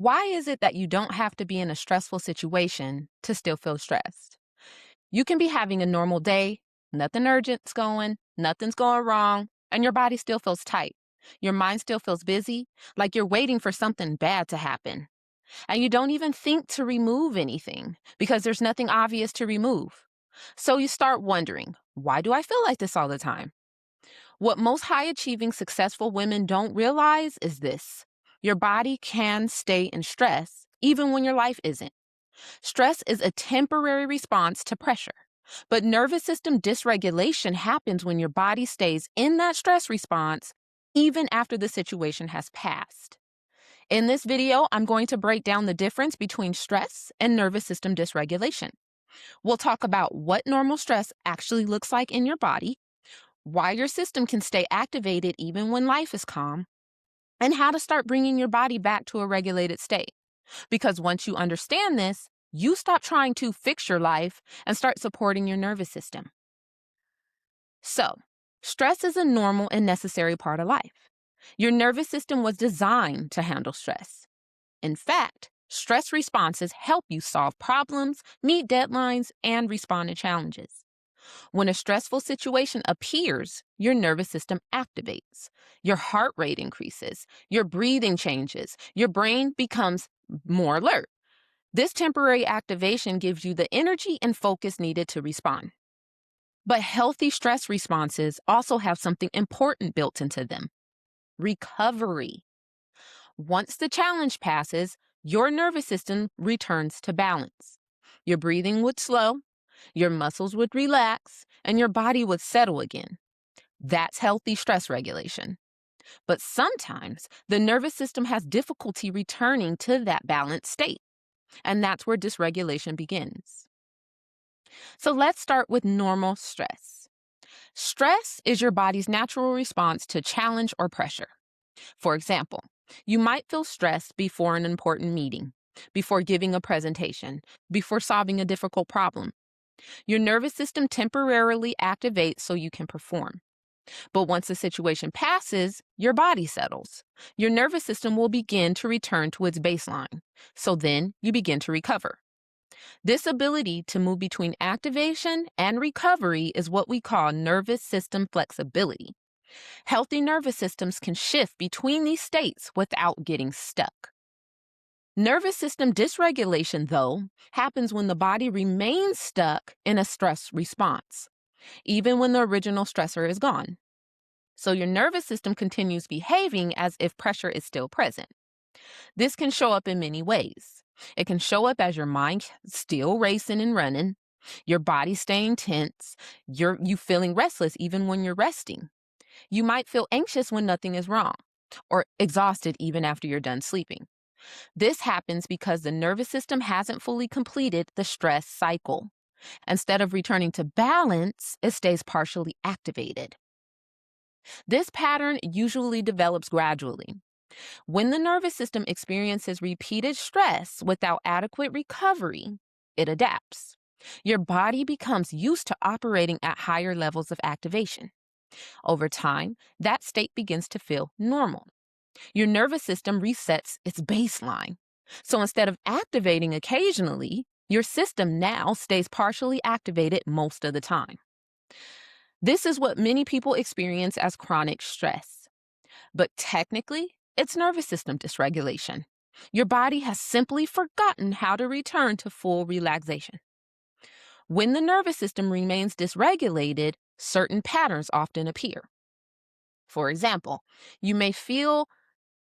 Why is it that you don't have to be in a stressful situation to still feel stressed? You can be having a normal day, nothing urgent's going, nothing's going wrong, and your body still feels tight. Your mind still feels busy, like you're waiting for something bad to happen. And you don't even think to remove anything because there's nothing obvious to remove. So you start wondering, why do I feel like this all the time? What most high achieving successful women don't realize is this: your body can stay in stress even when your life isn't. Stress is a temporary response to pressure, but nervous system dysregulation happens when your body stays in that stress response even after the situation has passed. In this video, I'm going to break down the difference between stress and nervous system dysregulation. We'll talk about what normal stress actually looks like in your body, why your system can stay activated even when life is calm, and how to start bringing your body back to a regulated state. Because once you understand this, you stop trying to fix your life and start supporting your nervous system. So, stress is a normal and necessary part of life. Your nervous system was designed to handle stress. In fact, stress responses help you solve problems, meet deadlines, and respond to challenges. When a stressful situation appears, your nervous system activates. Your heart rate increases, your breathing changes, your brain becomes more alert. This temporary activation gives you the energy and focus needed to respond. But healthy stress responses also have something important built into them: recovery. Once the challenge passes, your nervous system returns to balance. Your breathing would slow, your muscles would relax, and your body would settle again. That's healthy stress regulation. But sometimes the nervous system has difficulty returning to that balanced state, and that's where dysregulation begins. So let's start with normal stress. Stress is your body's natural response to challenge or pressure. For example, you might feel stressed before an important meeting, before giving a presentation, before solving a difficult problem. Your nervous system temporarily activates so you can perform. But once the situation passes, your body settles. Your nervous system will begin to return to its baseline. So then you begin to recover. This ability to move between activation and recovery is what we call nervous system flexibility. Healthy nervous systems can shift between these states without getting stuck. Nervous system dysregulation, though, happens when the body remains stuck in a stress response, even when the original stressor is gone. So your nervous system continues behaving as if pressure is still present. This can show up in many ways. It can show up as your mind still racing and running, your body staying tense, you feeling restless even when you're resting. You might feel anxious when nothing is wrong, or exhausted even after you're done sleeping. This happens because the nervous system hasn't fully completed the stress cycle. Instead of returning to balance, it stays partially activated. This pattern usually develops gradually. When the nervous system experiences repeated stress without adequate recovery, it adapts. Your body becomes used to operating at higher levels of activation. Over time, that state begins to feel normal. Your nervous system resets its baseline. So instead of activating occasionally, your system now stays partially activated most of the time. This is what many people experience as chronic stress. But technically, it's nervous system dysregulation. Your body has simply forgotten how to return to full relaxation. When the nervous system remains dysregulated, certain patterns often appear. For example, you may feel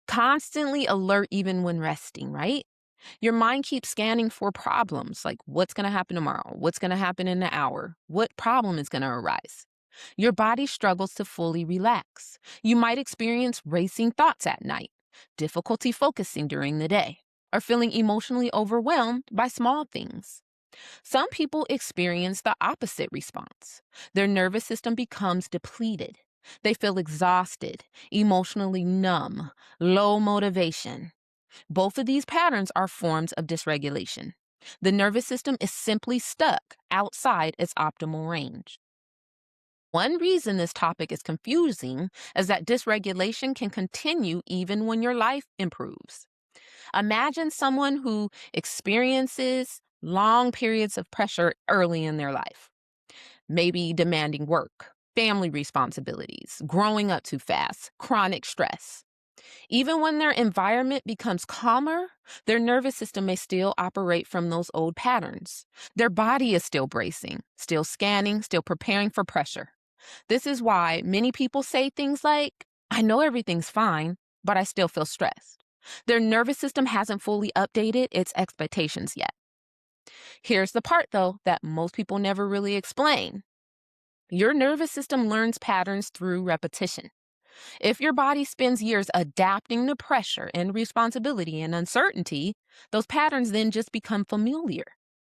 constantly alert even when resting, right? Your mind keeps scanning for problems like what's going to happen tomorrow, what's going to happen in an hour, what problem is going to arise. Your body struggles to fully relax. You might experience racing thoughts at night, difficulty focusing during the day, or feeling emotionally overwhelmed by small things. Some people experience the opposite response. Their nervous system becomes depleted. They feel exhausted, emotionally numb, low motivation. Both of these patterns are forms of dysregulation. The nervous system is simply stuck outside its optimal range. One reason this topic is confusing is that dysregulation can continue even when your life improves. Imagine someone who experiences long periods of pressure early in their life, maybe demanding work, family responsibilities, growing up too fast, chronic stress. Even when their environment becomes calmer, their nervous system may still operate from those old patterns. Their body is still bracing, still scanning, still preparing for pressure. This is why many people say things like, I know everything's fine, but I still feel stressed. Their nervous system hasn't fully updated its expectations yet. Here's the part, though, that most people never really explain. Your nervous system learns patterns through repetition. If your body spends years adapting to pressure and responsibility and uncertainty, those patterns then just become familiar.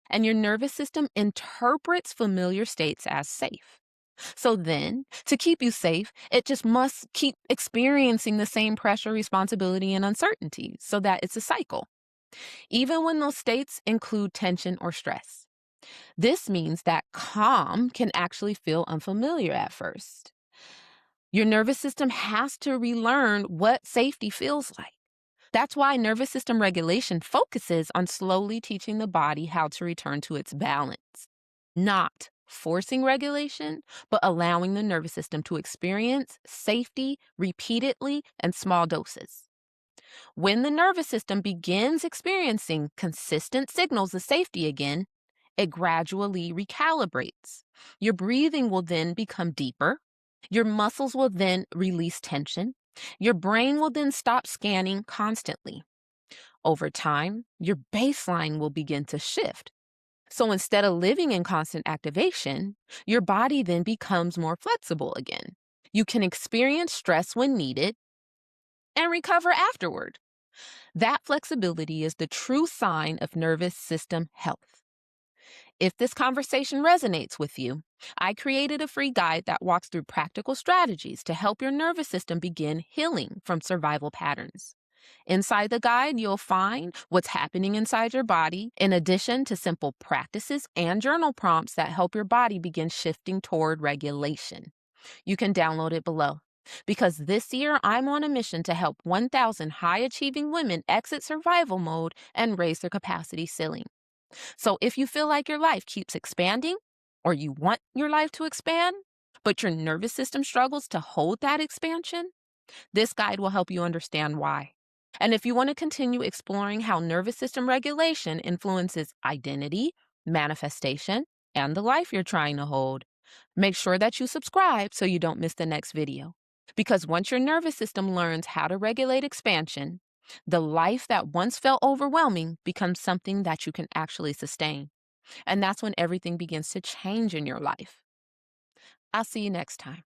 And your nervous system interprets familiar states as safe. So then, to keep you safe, it just must keep experiencing the same pressure, responsibility, and uncertainty so that it's a cycle, even when those states include tension or stress. This means that calm can actually feel unfamiliar at first. Your nervous system has to relearn what safety feels like. That's why nervous system regulation focuses on slowly teaching the body how to return to its balance, not forcing regulation, but allowing the nervous system to experience safety repeatedly in small doses. When the nervous system begins experiencing consistent signals of safety again, it gradually recalibrates. Your breathing will then become deeper. Your muscles will then release tension. Your brain will then stop scanning constantly. Over time, your baseline will begin to shift. So instead of living in constant activation, your body then becomes more flexible again. You can experience stress when needed and recover afterward. That flexibility is the true sign of nervous system health. If this conversation resonates with you, I created a free guide that walks through practical strategies to help your nervous system begin healing from survival patterns. Inside the guide, you'll find what's happening inside your body, in addition to simple practices and journal prompts that help your body begin shifting toward regulation. You can download it below. Because this year, I'm on a mission to help 1,000 high achieving women exit survival mode and raise their capacity ceiling. So if you feel like your life keeps expanding, or you want your life to expand, but your nervous system struggles to hold that expansion, this guide will help you understand why. And if you want to continue exploring how nervous system regulation influences identity, manifestation, and the life you're trying to hold, make sure that you subscribe so you don't miss the next video. Because once your nervous system learns how to regulate expansion, the life that once felt overwhelming becomes something that you can actually sustain. And that's when everything begins to change in your life. I'll see you next time.